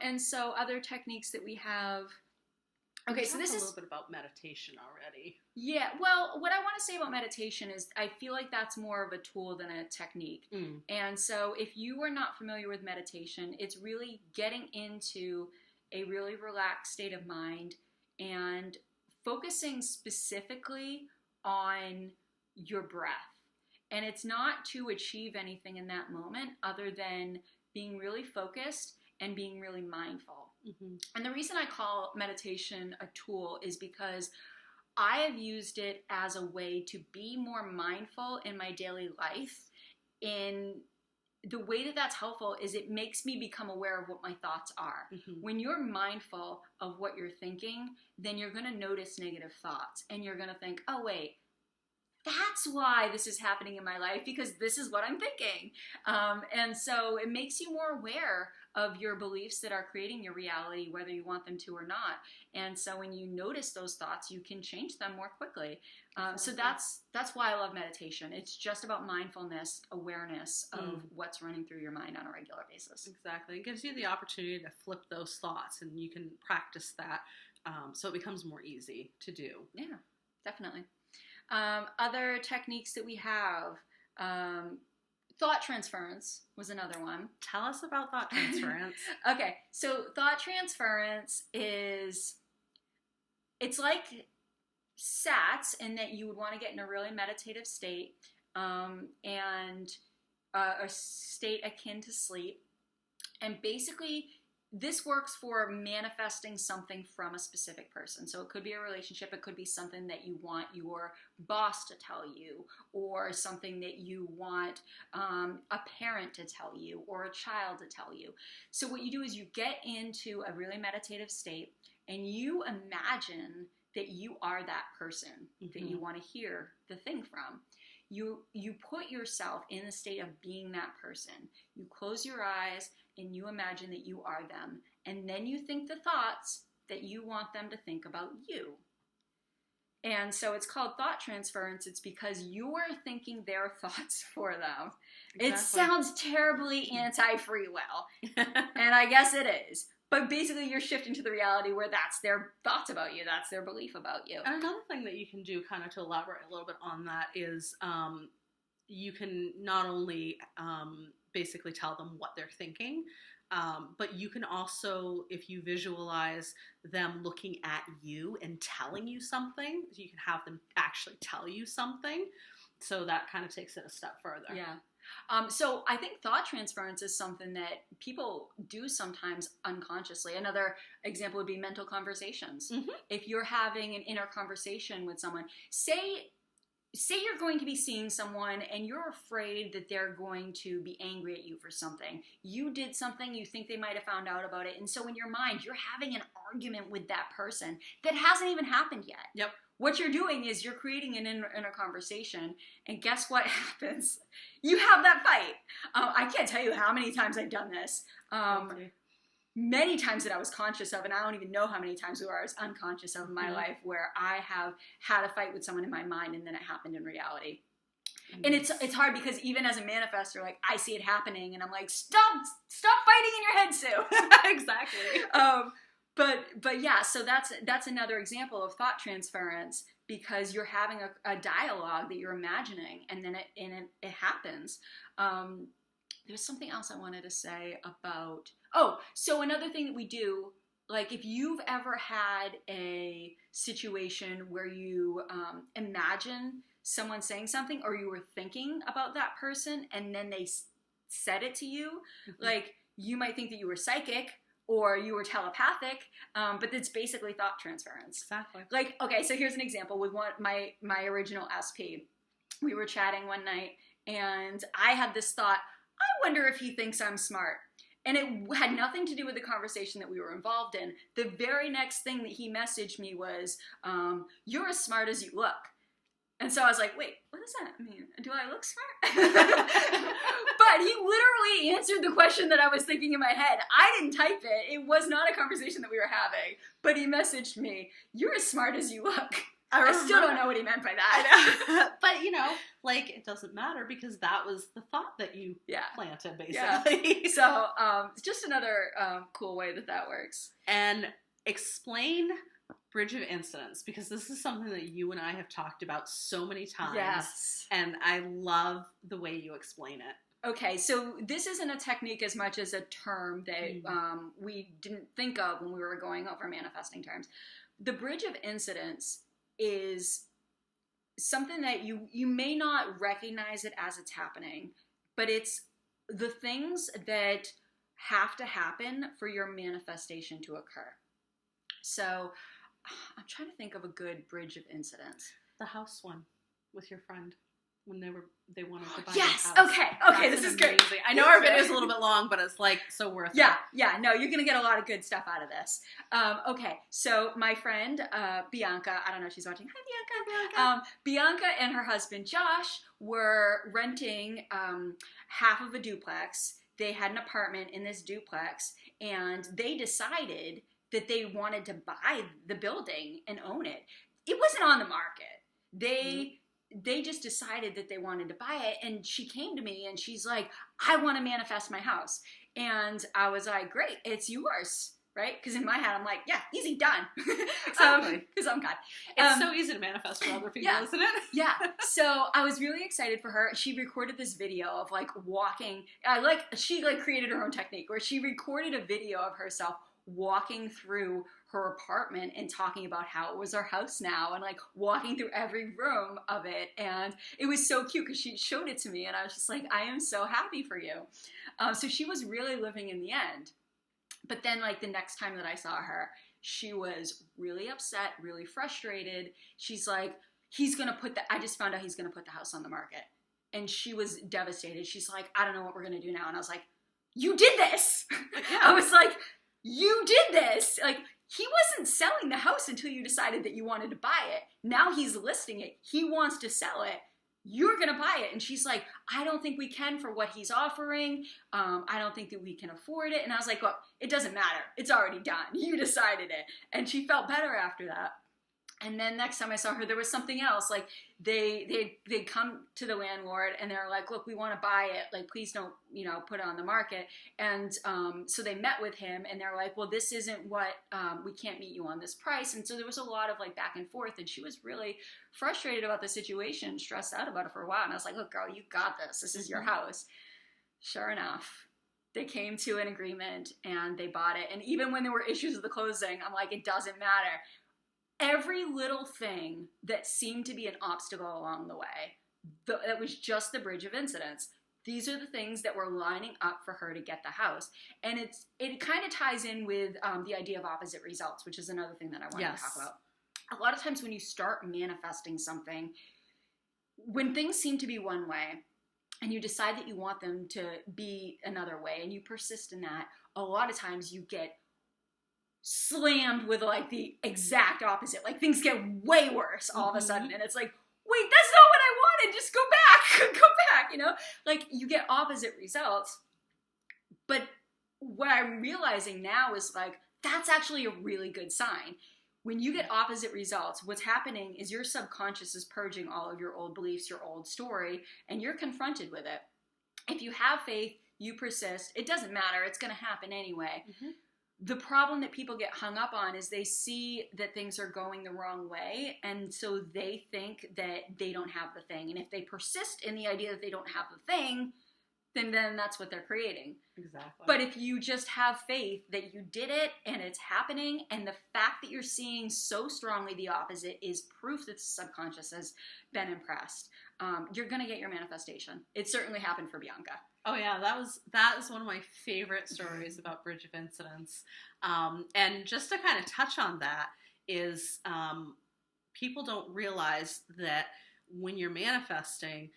And so other techniques that we have. Okay, so this is a little bit about meditation already. Yeah, well, what I want to say about meditation is I feel like that's more of a tool than a technique. And so if you are not familiar with meditation, it's really getting into a really relaxed state of mind and focusing specifically on your breath. And it's not to achieve anything in that moment other than being really focused and being really mindful. And the reason I call meditation a tool is because I have used it as a way to be more mindful in my daily life. In the way that that's helpful is it makes me become aware of what my thoughts are. When you're mindful of what you're thinking, then you're going to notice negative thoughts and you're going to think, oh wait, that's why this is happening in my life, because this is what I'm thinking. And so it makes you more aware of your beliefs that are creating your reality, whether you want them to or not. And so when you notice those thoughts, you can change them more quickly. So that's why I love meditation. It's just about mindfulness, awareness of what's running through your mind on a regular basis. Exactly. It gives you the opportunity to flip those thoughts, and you can practice that so it becomes more easy to do. Yeah, definitely. Other techniques that we have, thought transference was another one. Tell us about thought transference. Okay, so thought transference is, it's like SATs in that you would want to get in a really meditative state and a state akin to sleep. And basically, this works for manifesting something from a specific person. So it could be a relationship, it could be something that you want your boss to tell you, or something that you want a parent to tell you, or a child to tell you. So what you do is you get into a really meditative state, and you imagine that you are that person that you want to hear the thing from. You put yourself in the state of being that person. You close your eyes and you imagine that you are them. And then you think the thoughts that you want them to think about you. And so it's called thought transference. It's because you are thinking their thoughts for them. Exactly. It sounds terribly anti-free will. And I guess it is. But basically you're shifting to the reality where that's their thoughts about you. That's their belief about you. And another thing that you can do, kind of to elaborate a little bit on that, is you can not only basically tell them what they're thinking, but you can also, if you visualize them looking at you and telling you something, you can have them actually tell you something. So that kind of takes it a step further. Yeah. So I think thought transference is something that people do sometimes unconsciously. Another example would be mental conversations. If you're having an inner conversation with someone, say you're going to be seeing someone and you're afraid that they're going to be angry at you for something. You did something, you think they might have found out about it. And so in your mind, you're having an argument with that person that hasn't even happened yet. Yep. What you're doing is you're creating an inner conversation, and guess what happens? You have that fight. I can't tell you how many times I've done this. Many times that I was conscious of, and I don't even know how many times where I was unconscious of in my life, where I have had a fight with someone in my mind, and then it happened in reality. And it's hard because even as a manifestor, like, I see it happening, and I'm like, stop fighting in your head, Sue. Exactly. But yeah, so that's another example of thought transference, because you're having a dialogue that you're imagining, and then it happens. There's something else I wanted to say about. Oh, so another thing that we do, like if you've ever had a situation where you imagine someone saying something, or you were thinking about that person and then they said it to you, like you might think that you were psychic or you were telepathic, but it's basically thought transference. Exactly. Like, okay, so here's an example with my original SP. We were chatting one night and I had this thought, I wonder if he thinks I'm smart. And it had nothing to do with the conversation that we were involved in. The very next thing that he messaged me was, you're as smart as you look. And so I was like, wait, what does that mean? Do I look smart? But he literally answered the question that I was thinking in my head. I didn't type it. It was not a conversation that we were having. But he messaged me, you're as smart as you look. I still don't know what he meant by that. But, you know, like, it doesn't matter because that was the thought that you planted, basically. Yeah. So, it's just another cool way that works. And explain bridge of incidents, because this is something that you and I have talked about so many times. Yes. And I love the way you explain it. Okay, so this isn't a technique as much as a term that we didn't think of when we were going over manifesting terms. The bridge of incidents is something that you may not recognize it as it's happening, but it's the things that have to happen for your manifestation to occur. So I'm trying to think of a good bridge of incidents. The house one with your friend when they wanted to buy yes. the house. Okay, this is good. I know our video is a little bit long, but it's like so worth it. Yeah, no, you're gonna get a lot of good stuff out of this. Okay, so my friend Bianca, I don't know if she's watching. Hi, Bianca. Bianca and her husband Josh were renting half of a duplex. They had an apartment in this duplex, and they decided that they wanted to buy the building and own it. It wasn't on the market. They just decided that they wanted to buy it, and she came to me and she's like, I want to manifest my house. And I was like, great, it's yours, right? Because in my head, I'm like, yeah, easy, done. Exactly. Because I'm God. It's so easy to manifest for other people, isn't it? Yeah. So I was really excited for her. She recorded this video of like walking. She created her own technique where she recorded a video of herself walking through her apartment and talking about how it was her house now and like walking through every room of it. And it was so cute because she showed it to me and I was just like, I am so happy for you. So she was really living in the end. But then like the next time that I saw her, she was really upset, really frustrated. She's like, I just found out he's going to put the house on the market. And she was devastated. She's like, I don't know what we're going to do now. And I was like, you did this. I was like, you did this. Like, he wasn't selling the house until you decided that you wanted to buy it. Now he's listing it. He wants to sell it. You're going to buy it. And she's like, I don't think we can for what he's offering. I don't think that we can afford it. And I was like, well, it doesn't matter. It's already done. You decided it. And she felt better after that. And then next time I saw her, there was something else. Like they come to the landlord and they're like, look, we want to buy it. Like, please don't, put it on the market. And so they met with him and they're like, well, this isn't what, we can't meet you on this price. And so there was a lot of like back and forth and she was really frustrated about the situation, stressed out about it for a while. And I was like, look, girl, you got this. This is your house. Sure enough, they came to an agreement and they bought it. And even when there were issues with the closing, I'm like, it doesn't matter. Every little thing that seemed to be an obstacle along the way, that was just the bridge of incidents. These are the things that were lining up for her to get the house. And it kind of ties in with the idea of opposite results, which is another thing that I wanted to talk about. A lot of times when you start manifesting something, when things seem to be one way, and you decide that you want them to be another way, and you persist in that, a lot of times you get slammed with like the exact opposite. Like things get way worse all of a sudden and it's like, wait, that's not what I wanted, just go back. Like you get opposite results. But what I'm realizing now is like, that's actually a really good sign. When you get opposite results, what's happening is your subconscious is purging all of your old beliefs, your old story, and you're confronted with it. If you have faith, you persist, it doesn't matter, it's going to happen anyway. The problem that people get hung up on is they see that things are going the wrong way, and so they think that they don't have the thing. And if they persist in the idea that they don't have the thing, then that's what they're creating. Exactly. But if you just have faith that you did it and it's happening, and the fact that you're seeing so strongly the opposite is proof that the subconscious has been impressed, you're going to get your manifestation. It certainly happened for Bianca. Oh yeah, that is one of my favorite stories about Bridge of Incidents. And just to kind of touch on that is people don't realize that when you're manifesting,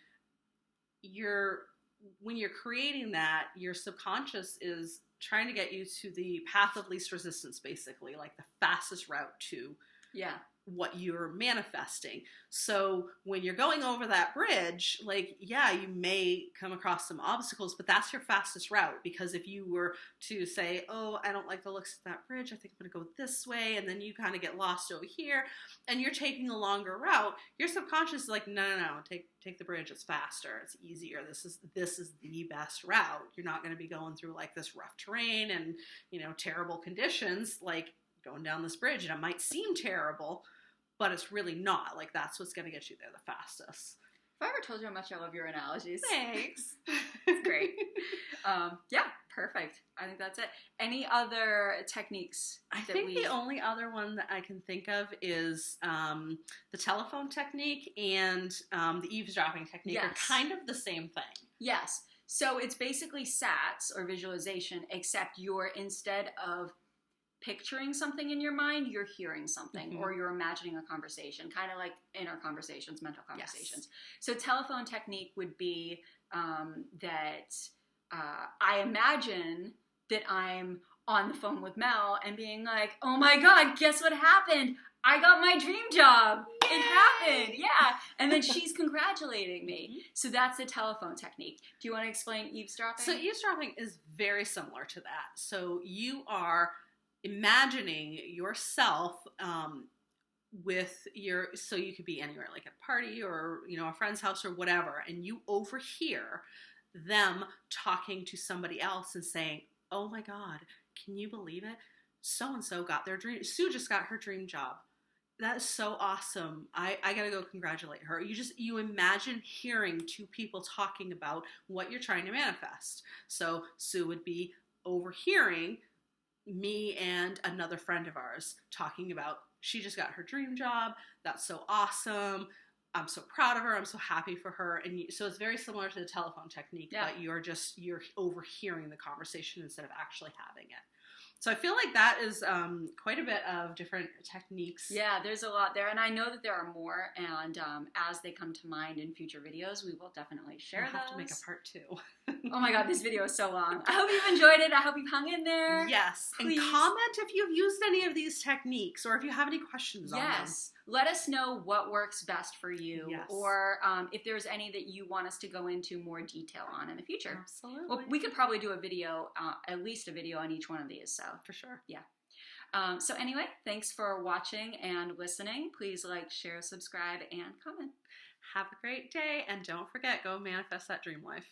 when you're creating that, your subconscious is trying to get you to the path of least resistance, basically, like the fastest route to what you're manifesting. So when you're going over that bridge, like, yeah, you may come across some obstacles, but that's your fastest route. Because if you were to say, oh, I don't like the looks of that bridge, I think I'm going to go this way, and then you kind of get lost over here, and you're taking a longer route, your subconscious is like, no, take the bridge, it's faster, it's easier, this is the best route. You're not going to be going through like this rough terrain and, you know, terrible conditions, like going down this bridge, and it might seem terrible, but it's really not. Like, that's what's going to get you there the fastest. Have I ever told you how much I love your analogies? Thanks. It's great. Yeah, perfect. I think that's it. Any other techniques? I think the only other one that I can think of is the telephone technique and the eavesdropping technique are kind of the same thing. Yes. So it's basically SATs, or visualization, except you're, instead of picturing something in your mind, you're hearing something, or you're imagining a conversation, kind of like inner conversations, mental conversations. Yes. So telephone technique would be that I imagine that I'm on the phone with Mel and being like, oh my God, guess what happened? I got my dream job. Yay! It happened. Yeah. And then she's congratulating me. So that's the telephone technique. Do you want to explain eavesdropping? So eavesdropping is very similar to that. So you are imagining yourself with your, so you could be anywhere, like at a party or, you know, a friend's house or whatever, and you overhear them talking to somebody else and saying, oh my God, can you believe it? So-and-so got their dream, Sue just got her dream job. That is so awesome. I gotta go congratulate her. You imagine hearing two people talking about what you're trying to manifest. So Sue would be overhearing me and another friend of ours talking about, she just got her dream job. That's so awesome. I'm so proud of her. I'm so happy for her. And so it's very similar to the telephone technique, but you're overhearing the conversation instead of actually having it. So I feel like that is quite a bit of different techniques. Yeah, there's a lot there. And I know that there are more. And as they come to mind in future videos, we will definitely share those. We'll have to make a part 2. Oh my God, this video is so long. I hope you've enjoyed it. I hope you've hung in there. Yes. Please. And comment if you've used any of these techniques or if you have any questions on them. Yes. Let us know what works best for you, or if there's any that you want us to go into more detail on in the future. Absolutely. Well, we could probably do a video, at least a video on each one of these. So for sure. Yeah. So anyway, thanks for watching and listening. Please like, share, subscribe, and comment. Have a great day, and don't forget, go manifest that dream life.